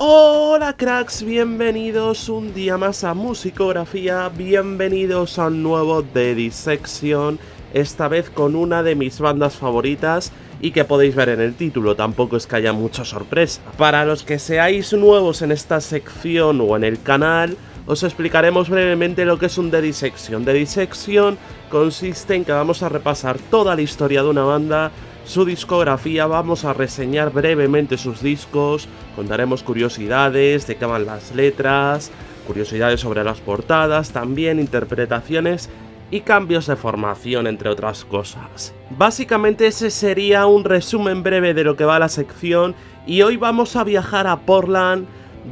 Hola cracks, bienvenidos un día más a Musicografía, bienvenidos a un nuevo The Dissection, esta vez con una de mis bandas favoritas y que podéis ver en el título, tampoco es que haya mucha sorpresa. Para los que seáis nuevos en esta sección o en el canal, os explicaremos brevemente lo que es un The Dissection. The Dissection consiste en que vamos a repasar toda la historia de una banda, su discografía, vamos a reseñar brevemente sus discos, contaremos curiosidades de qué van las letras, curiosidades sobre las portadas, también interpretaciones y cambios de formación, entre otras cosas. Básicamente ese sería un resumen breve de lo que va la sección y hoy vamos a viajar a Portland.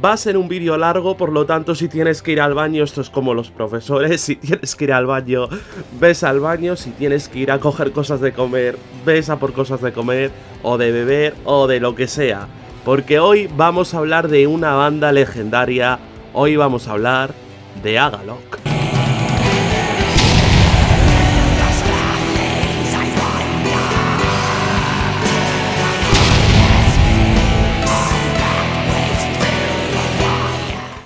Va a ser un vídeo largo, por lo tanto si tienes que ir al baño, esto es como los profesores, si tienes que ir al baño, ves al baño, si tienes que ir a coger cosas de comer, ves a por cosas de comer, o de beber, o de lo que sea. Porque hoy vamos a hablar de una banda legendaria, hoy vamos a hablar de Agalloch.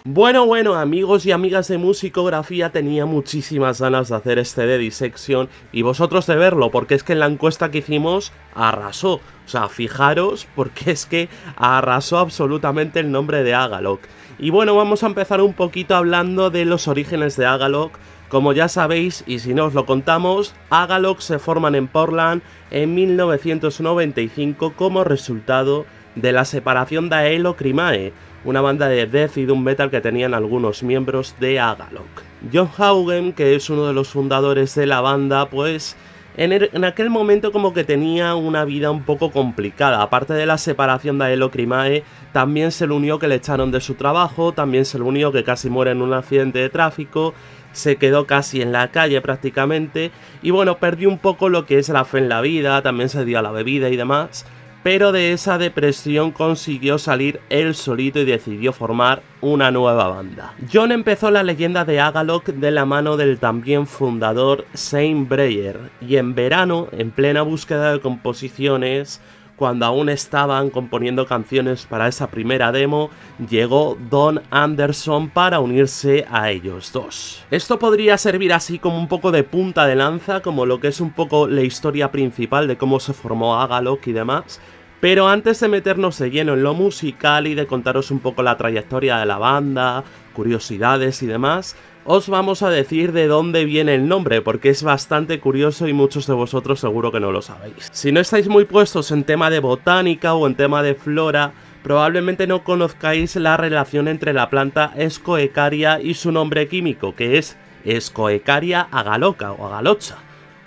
Bueno, amigos y amigas de Musicografía, tenía muchísimas ganas de hacer este The Dissection y vosotros de verlo, porque es que en la encuesta que hicimos arrasó. O sea, fijaros, porque es que arrasó absolutamente el nombre de Agalloch. Y bueno, vamos a empezar un poquito hablando de los orígenes de Agalloch. Como ya sabéis, y si no os lo contamos, Agalloch se forman en Portland en 1995 como resultado de la separación de Aelo Krimae, una banda de death y doom metal que tenían algunos miembros de Agalloch. John Haugen, que es uno de los fundadores de la banda, pues en aquel momento como que tenía una vida un poco complicada. Aparte de la separación de Aelo Krimae, también se le unió que le echaron de su trabajo, también se le unió que casi muere en un accidente de tráfico, se quedó casi en la calle prácticamente, y bueno, perdió un poco lo que es la fe en la vida, también se dio a la bebida y demás. Pero de esa depresión consiguió salir él solito y decidió formar una nueva banda. John empezó la leyenda de Agalloch de la mano del también fundador Shane Breyer, y en verano, en plena búsqueda de composiciones, cuando aún estaban componiendo canciones para esa primera demo, llegó Don Anderson para unirse a ellos dos. Esto podría servir así como un poco de punta de lanza, como lo que es un poco la historia principal de cómo se formó Agalloch y demás. Pero antes de meternos de lleno en lo musical y de contaros un poco la trayectoria de la banda, curiosidades y demás, os vamos a decir de dónde viene el nombre, porque es bastante curioso y muchos de vosotros seguro que no lo sabéis. Si no estáis muy puestos en tema de botánica o en tema de flora, probablemente no conozcáis la relación entre la planta Scoecaria y su nombre químico, que es Scoecaria agalloca o agalocha,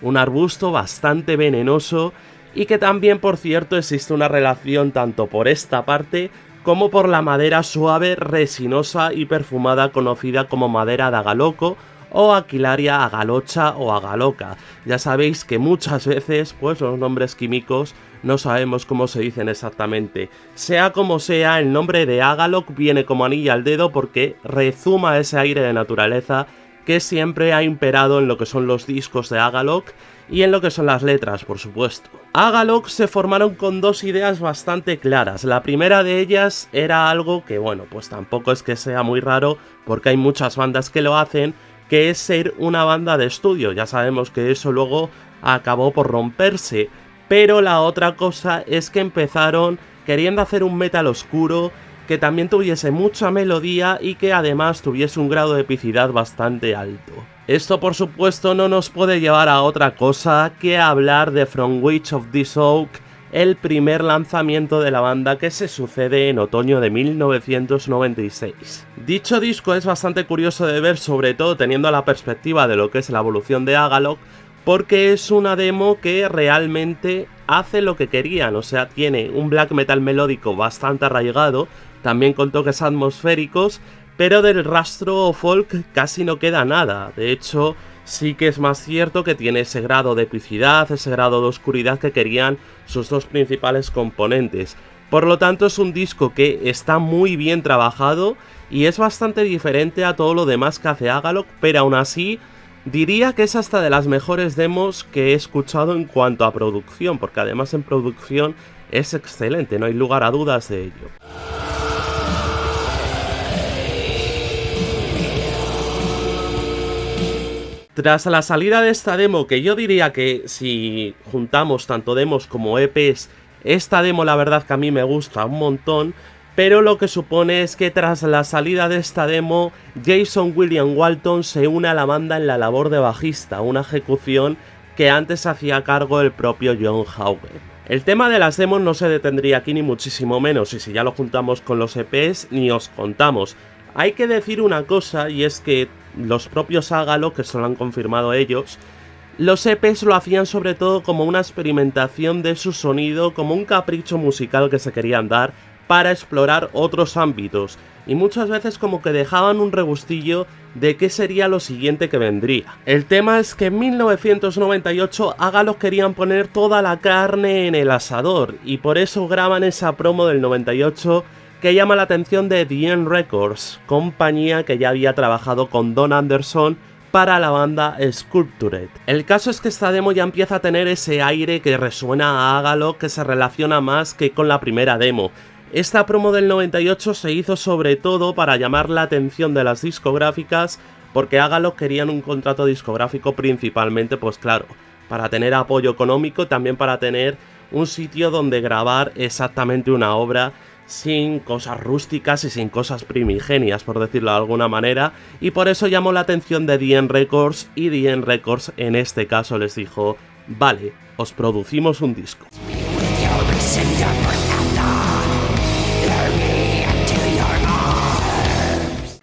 un arbusto bastante venenoso y que también, por cierto, existe una relación tanto por esta parte como por la madera suave, resinosa y perfumada conocida como madera de agaloco o Aquilaria agalocha o agaloca. Ya sabéis que muchas veces pues los nombres químicos no sabemos cómo se dicen exactamente. Sea como sea, el nombre de Agalloch viene como anillo al dedo porque rezuma ese aire de naturaleza que siempre ha imperado en lo que son los discos de Agalloch y en lo que son las letras, por supuesto. Agalloch se formaron con dos ideas bastante claras. La primera de ellas era algo que, bueno, pues tampoco es que sea muy raro, porque hay muchas bandas que lo hacen, que es ser una banda de estudio. Ya sabemos que eso luego acabó por romperse, pero la otra cosa es que empezaron queriendo hacer un metal oscuro, que también tuviese mucha melodía y que además tuviese un grado de epicidad bastante alto. Esto por supuesto no nos puede llevar a otra cosa que hablar de From Witch of This Oak, el primer lanzamiento de la banda que se sucede en otoño de 1996. Dicho disco es bastante curioso de ver, sobre todo teniendo la perspectiva de lo que es la evolución de Agalloch, porque es una demo que realmente hace lo que querían, o sea, tiene un black metal melódico bastante arraigado, también con toques atmosféricos, pero del rastro folk casi no queda nada. De hecho, sí que es más cierto que tiene ese grado de epicidad, ese grado de oscuridad que querían sus dos principales componentes. Por lo tanto, es un disco que está muy bien trabajado y es bastante diferente a todo lo demás que hace Agalloch, pero aún así diría que es hasta de las mejores demos que he escuchado en cuanto a producción, porque además en producción es excelente, no hay lugar a dudas de ello. Tras la salida de esta demo, que yo diría que si juntamos tanto demos como EPs, esta demo la verdad que a mí me gusta un montón, pero lo que supone es que tras la salida de esta demo, Jason William Walton se une a la banda en la labor de bajista, una ejecución que antes hacía cargo el propio John Haugen. El tema de las demos no se detendría aquí ni muchísimo menos, y si ya lo juntamos con los EPs, ni os contamos. Hay que decir una cosa, y es que los propios Agalok, que se lo han confirmado ellos, los EPs lo hacían sobre todo como una experimentación de su sonido, como un capricho musical que se querían dar para explorar otros ámbitos, y muchas veces como que dejaban un regustillo de qué sería lo siguiente que vendría. El tema es que en 1998 Agalok querían poner toda la carne en el asador, y por eso graban esa promo del 98 que llama la atención de The End Records, compañía que ya había trabajado con Don Anderson para la banda Sculptured. El caso es que esta demo ya empieza a tener ese aire que resuena a Agalok, que se relaciona más que con la primera demo. Esta promo del 98 se hizo sobre todo para llamar la atención de las discográficas, porque Agalok querían un contrato discográfico principalmente, pues claro, para tener apoyo económico, también para tener un sitio donde grabar exactamente una obra sin cosas rústicas y sin cosas primigenias, por decirlo de alguna manera, y por eso llamó la atención de The End Records, y The End Records en este caso les dijo: vale, os producimos un disco.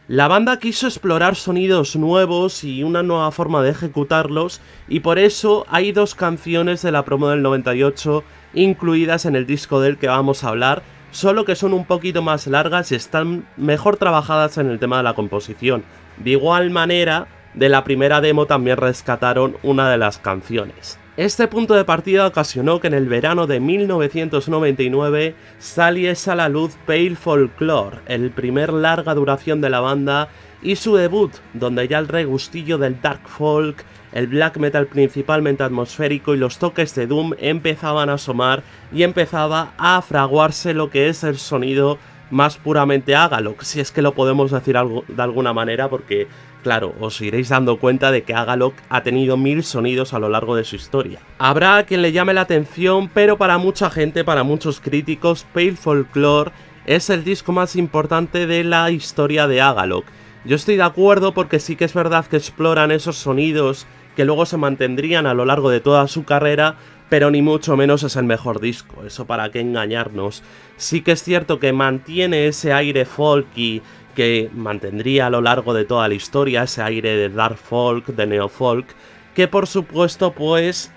La banda quiso explorar sonidos nuevos y una nueva forma de ejecutarlos, y por eso hay dos canciones de la promo del 98 incluidas en el disco del que vamos a hablar, solo que son un poquito más largas y están mejor trabajadas en el tema de la composición. De igual manera, de la primera demo también rescataron una de las canciones. Este punto de partida ocasionó que en el verano de 1999 saliese a la luz Pale Folklore, el primer larga duración de la banda y su debut, donde ya el regustillo del dark folk, el black metal principalmente atmosférico y los toques de doom empezaban a asomar y empezaba a fraguarse lo que es el sonido más puramente Agalok, si es que lo podemos decir de alguna manera, porque claro, os iréis dando cuenta de que Agalok ha tenido 1000 sonidos a lo largo de su historia. Habrá quien le llame la atención, pero para mucha gente, para muchos críticos, Pale Folklore es el disco más importante de la historia de Agalok. Yo estoy de acuerdo, porque sí que es verdad que exploran esos sonidos que luego se mantendrían a lo largo de toda su carrera, pero ni mucho menos es el mejor disco, eso para qué engañarnos. Sí que es cierto que mantiene ese aire folky que mantendría a lo largo de toda la historia, ese aire de dark folk, de neofolk, que por supuesto pues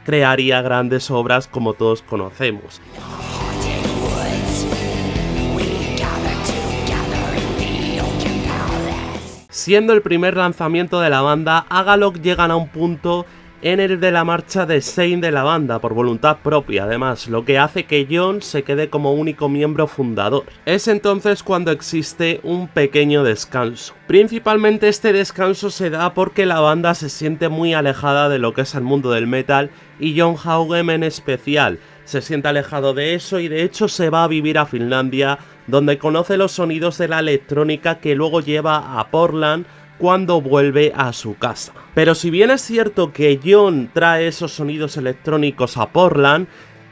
crearía grandes obras como todos conocemos. Siendo el primer lanzamiento de la banda, Agalok llegan a un punto en el de la marcha de Shane de la banda, por voluntad propia además, lo que hace que John se quede como único miembro fundador. Es entonces cuando existe un pequeño descanso. Principalmente este descanso se da porque la banda se siente muy alejada de lo que es el mundo del metal, y John Haugen en especial se siente alejado de eso, y de hecho se va a vivir a Finlandia, donde conoce los sonidos de la electrónica que luego lleva a Portland cuando vuelve a su casa. Pero si bien es cierto que John trae esos sonidos electrónicos a Portland,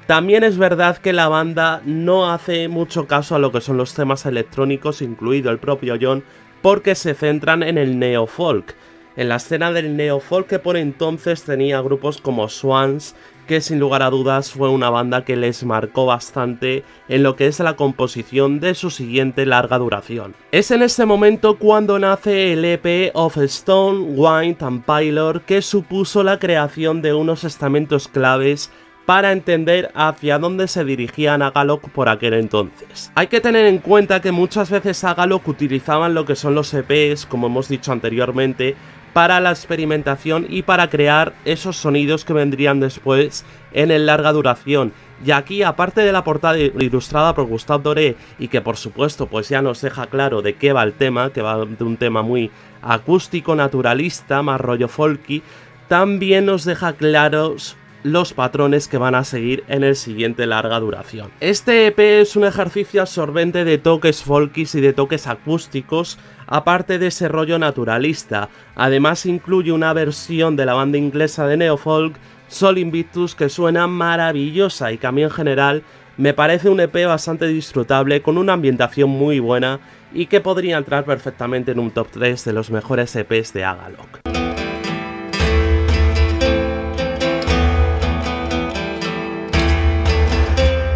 también es verdad que la banda no hace mucho caso a lo que son los temas electrónicos, incluido el propio John, porque se centran en el neofolk. En la escena del neofolk, que por entonces tenía grupos como Swans, que sin lugar a dudas fue una banda que les marcó bastante en lo que es la composición de su siguiente larga duración. Es en este momento cuando nace el EP Of Stone, Wine and Pylor, que supuso la creación de unos estamentos claves para entender hacia dónde se dirigían Agalok por aquel entonces. Hay que tener en cuenta que muchas veces Agalok utilizaban lo que son los EPs, como hemos dicho anteriormente, para la experimentación y para crear esos sonidos que vendrían después en el larga duración. Y aquí, aparte de la portada ilustrada por Gustave Doré, y que por supuesto pues ya nos deja claro de qué va el tema, que va de un tema muy acústico, naturalista, más rollo folky, también nos deja claros los patrones que van a seguir en el siguiente larga duración. Este EP es un ejercicio absorbente de toques folkis y de toques acústicos, aparte de ese rollo naturalista. Además incluye una versión de la banda inglesa de neofolk, Sol Invictus, que suena maravillosa y que a mí en general me parece un EP bastante disfrutable, con una ambientación muy buena y que podría entrar perfectamente en un top 3 de los mejores EPs de Agalok.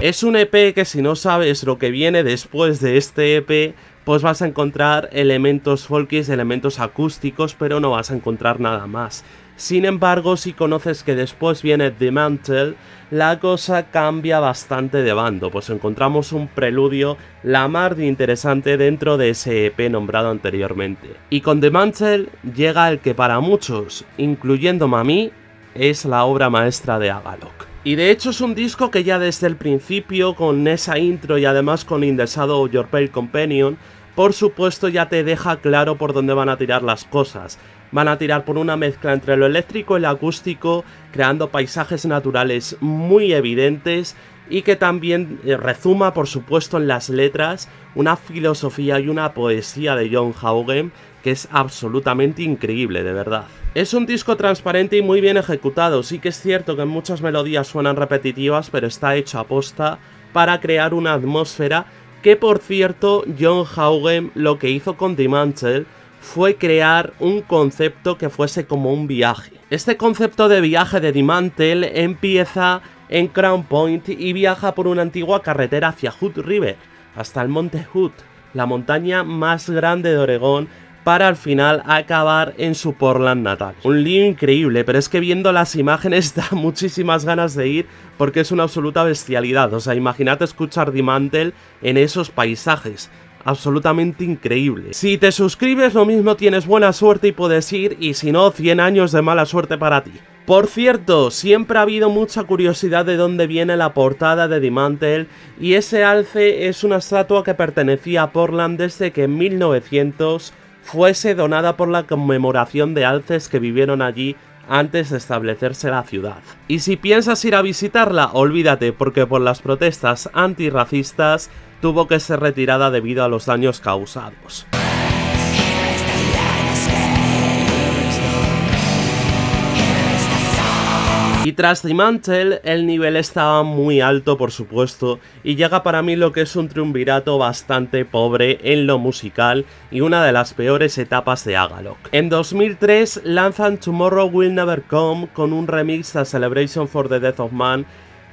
Es un EP que, si no sabes lo que viene después de este EP, pues vas a encontrar elementos folkis, elementos acústicos, pero no vas a encontrar nada más. Sin embargo, si conoces que después viene The Mantle, la cosa cambia bastante de bando, pues encontramos un preludio la mar de interesante dentro de ese EP nombrado anteriormente. Y con The Mantle llega el que para muchos, incluyéndome a mí, es la obra maestra de Agalok. Y de hecho es un disco que ya desde el principio, con esa intro y además con In the Shadow Your Pale Companion, por supuesto ya te deja claro por dónde van a tirar las cosas. Van a tirar por una mezcla entre lo eléctrico y lo acústico, creando paisajes naturales muy evidentes y que también rezuma, por supuesto, en las letras, una filosofía y una poesía de John Haugen que es absolutamente increíble, de verdad. Es un disco transparente y muy bien ejecutado. Sí que es cierto que muchas melodías suenan repetitivas, pero está hecho a posta para crear una atmósfera que, por cierto, John Haugen lo que hizo con The Mantle fue crear un concepto que fuese como un viaje. Este concepto de viaje de The Mantle empieza en Crown Point y viaja por una antigua carretera hacia Hood River, hasta el monte Hood, la montaña más grande de Oregón, para al final acabar en su Portland natal. Un lío increíble, pero es que viendo las imágenes da muchísimas ganas de ir porque es una absoluta bestialidad. O sea, imagínate escuchar The Mantle en esos paisajes. Absolutamente increíble. Si te suscribes, lo mismo tienes buena suerte y puedes ir, y si no, 100 años de mala suerte para ti. Por cierto, siempre ha habido mucha curiosidad de dónde viene la portada de The Mantle, y ese alce es una estatua que pertenecía a Portland desde que en 1900 fuese donada por la conmemoración de alces que vivieron allí antes de establecerse la ciudad. Y si piensas ir a visitarla, olvídate, porque por las protestas antirracistas tuvo que ser retirada debido a los daños causados. Y tras The Mantle, el nivel estaba muy alto, por supuesto, y llega para mí lo que es un triunvirato bastante pobre en lo musical y una de las peores etapas de Agalok. En 2003 lanzan Tomorrow Will Never Come con un remix de Celebration for the Death of Man,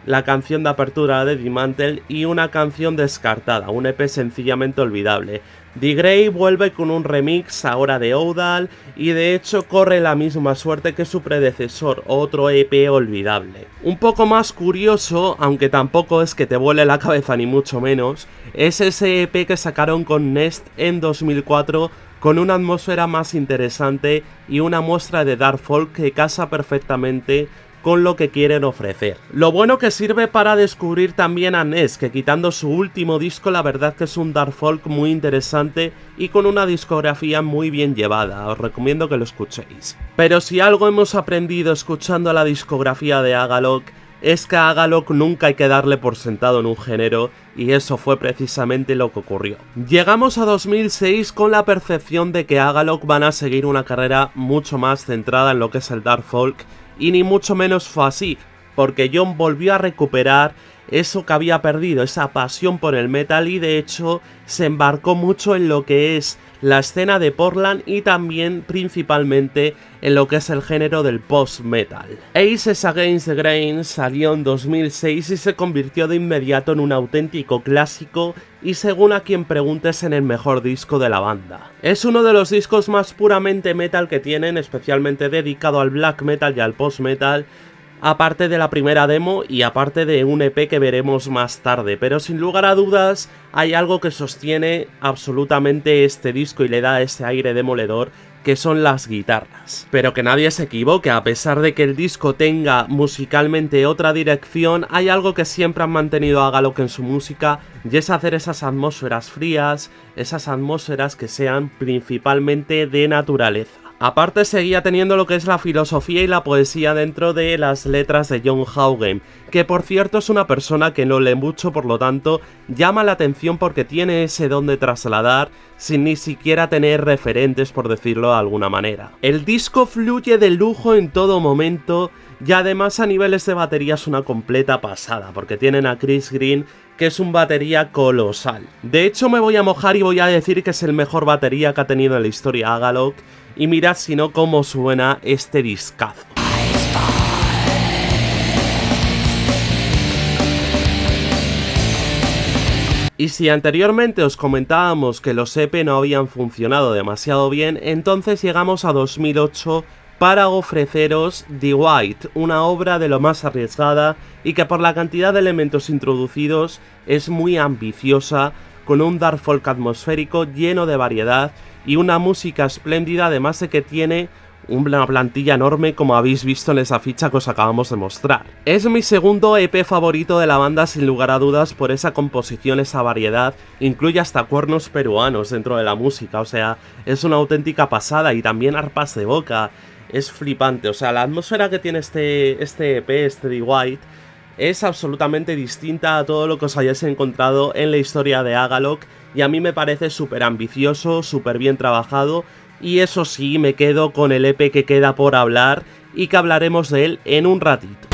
la canción de apertura de The Mantle y una canción descartada, un EP sencillamente olvidable. The Grey vuelve con un remix ahora de Oudal y de hecho corre la misma suerte que su predecesor, otro EP olvidable. Un poco más curioso, aunque tampoco es que te vuele la cabeza ni mucho menos, es ese EP que sacaron con Nest en 2004 con una atmósfera más interesante y una muestra de dark folk que casa perfectamente con lo que quieren ofrecer. Lo bueno que sirve para descubrir también a Nest, que quitando su último disco la verdad que es un dark folk muy interesante y con una discografía muy bien llevada, os recomiendo que lo escuchéis. Pero si algo hemos aprendido escuchando la discografía de Agalok, es que a Agalok nunca hay que darle por sentado en un género, y eso fue precisamente lo que ocurrió. Llegamos a 2006 con la percepción de que Agalok van a seguir una carrera mucho más centrada en lo que es el dark folk, y ni mucho menos fue así, porque John volvió a recuperar eso que había perdido, esa pasión por el metal, y de hecho se embarcó mucho en lo que es la escena de Portland y también principalmente en lo que es el género del post-metal. Aces Against the Grain salió en 2006 y se convirtió de inmediato en un auténtico clásico y, según a quien preguntes, en el mejor disco de la banda. Es uno de los discos más puramente metal que tienen, especialmente dedicado al black metal y al post-metal, aparte de la primera demo y aparte de un EP que veremos más tarde, pero sin lugar a dudas hay algo que sostiene absolutamente este disco y le da ese aire demoledor, que son las guitarras. Pero que nadie se equivoque, a pesar de que el disco tenga musicalmente otra dirección, hay algo que siempre han mantenido a Agalok en su música, y es hacer esas atmósferas frías, esas atmósferas que sean principalmente de naturaleza. Aparte seguía teniendo lo que es la filosofía y la poesía dentro de las letras de John Haugen, que por cierto es una persona que no lee mucho, por lo tanto llama la atención porque tiene ese don de trasladar sin ni siquiera tener referentes, por decirlo de alguna manera. El disco fluye de lujo en todo momento y además a niveles de batería es una completa pasada, porque tienen a Chris Green, que es un batería colosal. De hecho me voy a mojar y voy a decir que es el mejor batería que ha tenido en la historia Agalloch. Y mirad si no cómo suena este discazo. Y si anteriormente os comentábamos que los EP no habían funcionado demasiado bien, entonces llegamos a 2008 para ofreceros The White, una obra de lo más arriesgada y que por la cantidad de elementos introducidos es muy ambiciosa, con un dark folk atmosférico lleno de variedad y una música espléndida, además de que tiene una plantilla enorme, como habéis visto en esa ficha que os acabamos de mostrar. Es mi segundo EP favorito de la banda sin lugar a dudas por esa composición, esa variedad, incluye hasta cuernos peruanos dentro de la música, o sea, es una auténtica pasada, y también arpas de boca, es flipante, o sea, la atmósfera que tiene este EP, este The White, es absolutamente distinta a todo lo que os hayáis encontrado en la historia de Agalloch, y a mí me parece súper ambicioso, súper bien trabajado, y eso sí, me quedo con el EP que queda por hablar, y que hablaremos de él en un ratito.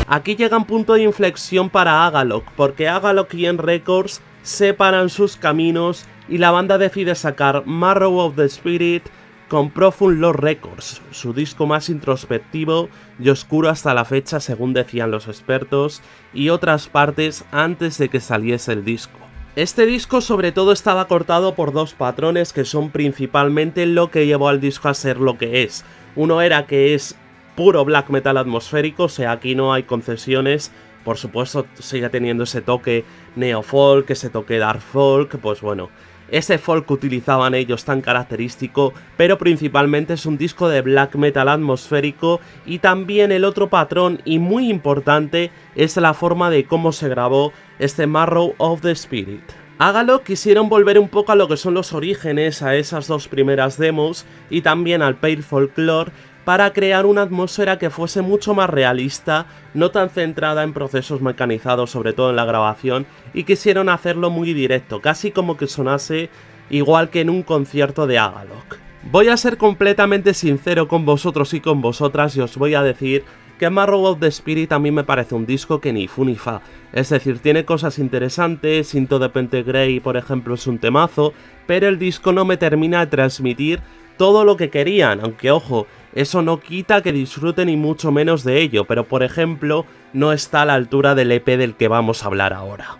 Aquí llega un punto de inflexión para Agalloch, porque Agalloch y End Records separan sus caminos, y la banda decide sacar Marrow of the Spirit con Profund Lord Records, su disco más introspectivo y oscuro hasta la fecha, según decían los expertos, y otras partes antes de que saliese el disco. Este disco sobre todo estaba cortado por dos patrones que son principalmente lo que llevó al disco a ser lo que es. Uno era que es puro black metal atmosférico, o sea, aquí no hay concesiones. Por supuesto sigue teniendo ese toque neofolk, ese toque dark folk, pues bueno, ese folk que utilizaban ellos tan característico, pero principalmente es un disco de black metal atmosférico. Y también el otro patrón, y muy importante, es la forma de cómo se grabó este Marrow of the Spirit. Agalloch quisieron volver un poco a lo que son los orígenes, a esas dos primeras demos, y también al Pale Folklore, para crear una atmósfera que fuese mucho más realista, no tan centrada en procesos mecanizados, sobre todo en la grabación, y quisieron hacerlo muy directo, casi como que sonase igual que en un concierto de Agalloch. Voy a ser completamente sincero con vosotros y con vosotras y os voy a decir que Marrow of the Spirit a mí me parece un disco que ni fu ni fa, es decir, tiene cosas interesantes, Into the Pentagram por ejemplo es un temazo, pero el disco no me termina de transmitir todo lo que querían, aunque ojo, eso no quita que disfruten y mucho menos de ello, pero por ejemplo, no está a la altura del EP del que vamos a hablar ahora.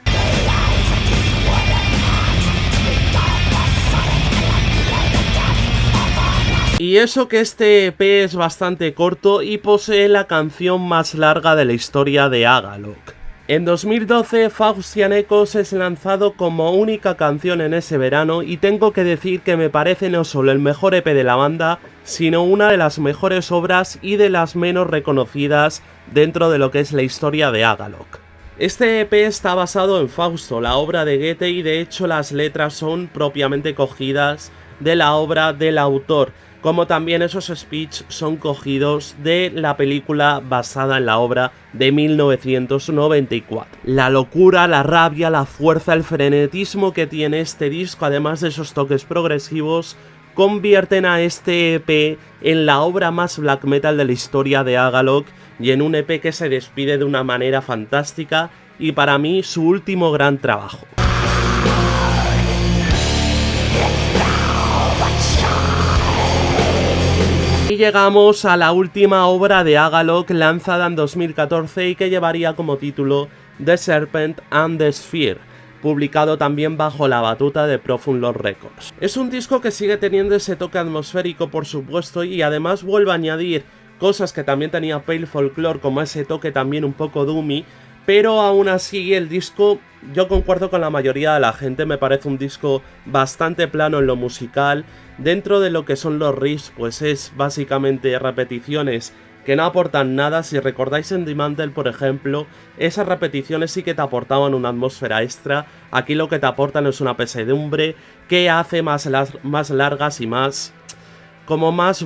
Y eso que este EP es bastante corto y posee la canción más larga de la historia de Agalloch. En 2012, Faustian Echoes es lanzado como única canción en ese verano, y tengo que decir que me parece no solo el mejor EP de la banda, sino una de las mejores obras y de las menos reconocidas dentro de lo que es la historia de Agalloch. Este EP está basado en Fausto, la obra de Goethe, y de hecho las letras son propiamente cogidas de la obra del autor, como también esos speech son cogidos de la película basada en la obra de 1994. La locura, la rabia, la fuerza, el frenetismo que tiene este disco, además de esos toques progresivos, convierten a este EP en la obra más black metal de la historia de Agalloch, y en un EP que se despide de una manera fantástica, y para mí su último gran trabajo. Y llegamos a la última obra de Agalloch, lanzada en 2014 y que llevaría como título The Serpent and the Sphere, publicado también bajo la batuta de Profund Lord Records. Es un disco que sigue teniendo ese toque atmosférico, por supuesto, y además vuelve a añadir cosas que también tenía Pale Folklore, como ese toque también un poco doomy, pero aún así el disco, yo concuerdo con la mayoría de la gente, me parece un disco bastante plano en lo musical. Dentro de lo que son los riffs, pues es básicamente repeticiones que no aportan nada. Si recordáis en The Mantle, por ejemplo, esas repeticiones sí que te aportaban una atmósfera extra. Aquí lo que te aportan es una pesadumbre que hace más largas y más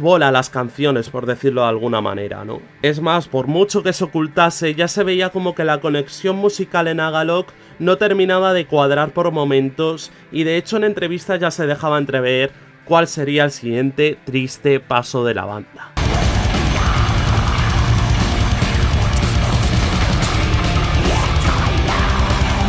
bola las canciones, por decirlo de alguna manera, ¿no? Es más, por mucho que se ocultase, ya se veía como que la conexión musical en Agalloch no terminaba de cuadrar por momentos, y de hecho en entrevistas ya se dejaba entrever cuál sería el siguiente triste paso de la banda.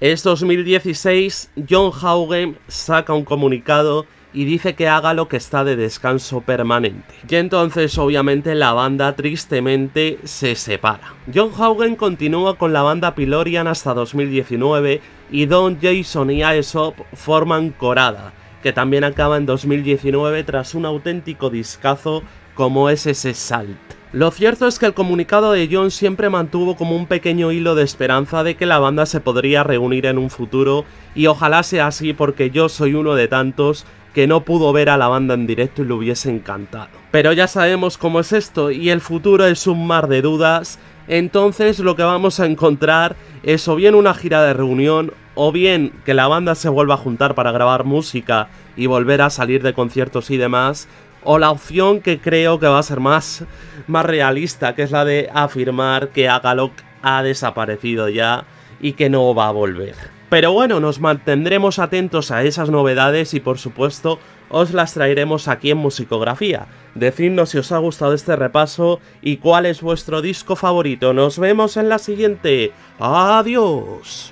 Es 2016, John Haugen saca un comunicado y dice que Agalloch está de descanso permanente. Y entonces obviamente la banda tristemente se separa. John Haugen continúa con la banda Pylorian hasta 2019 y Don Jason y Aesop forman Corada, que también acaba en 2019 tras un auténtico discazo como es ese Salt. Lo cierto es que el comunicado de John siempre mantuvo como un pequeño hilo de esperanza de que la banda se podría reunir en un futuro, y ojalá sea así, porque yo soy uno de tantos que no pudo ver a la banda en directo y le hubiese encantado. Pero ya sabemos cómo es esto, y el futuro es un mar de dudas. Entonces lo que vamos a encontrar es o bien una gira de reunión, o bien que la banda se vuelva a juntar para grabar música y volver a salir de conciertos y demás, o la opción que creo que va a ser más realista, que es la de afirmar que Agalloch ha desaparecido ya y que no va a volver. Pero bueno, nos mantendremos atentos a esas novedades y por supuesto os las traeremos aquí en Musicografía. Decidnos si os ha gustado este repaso y cuál es vuestro disco favorito. Nos vemos en la siguiente. ¡Adiós!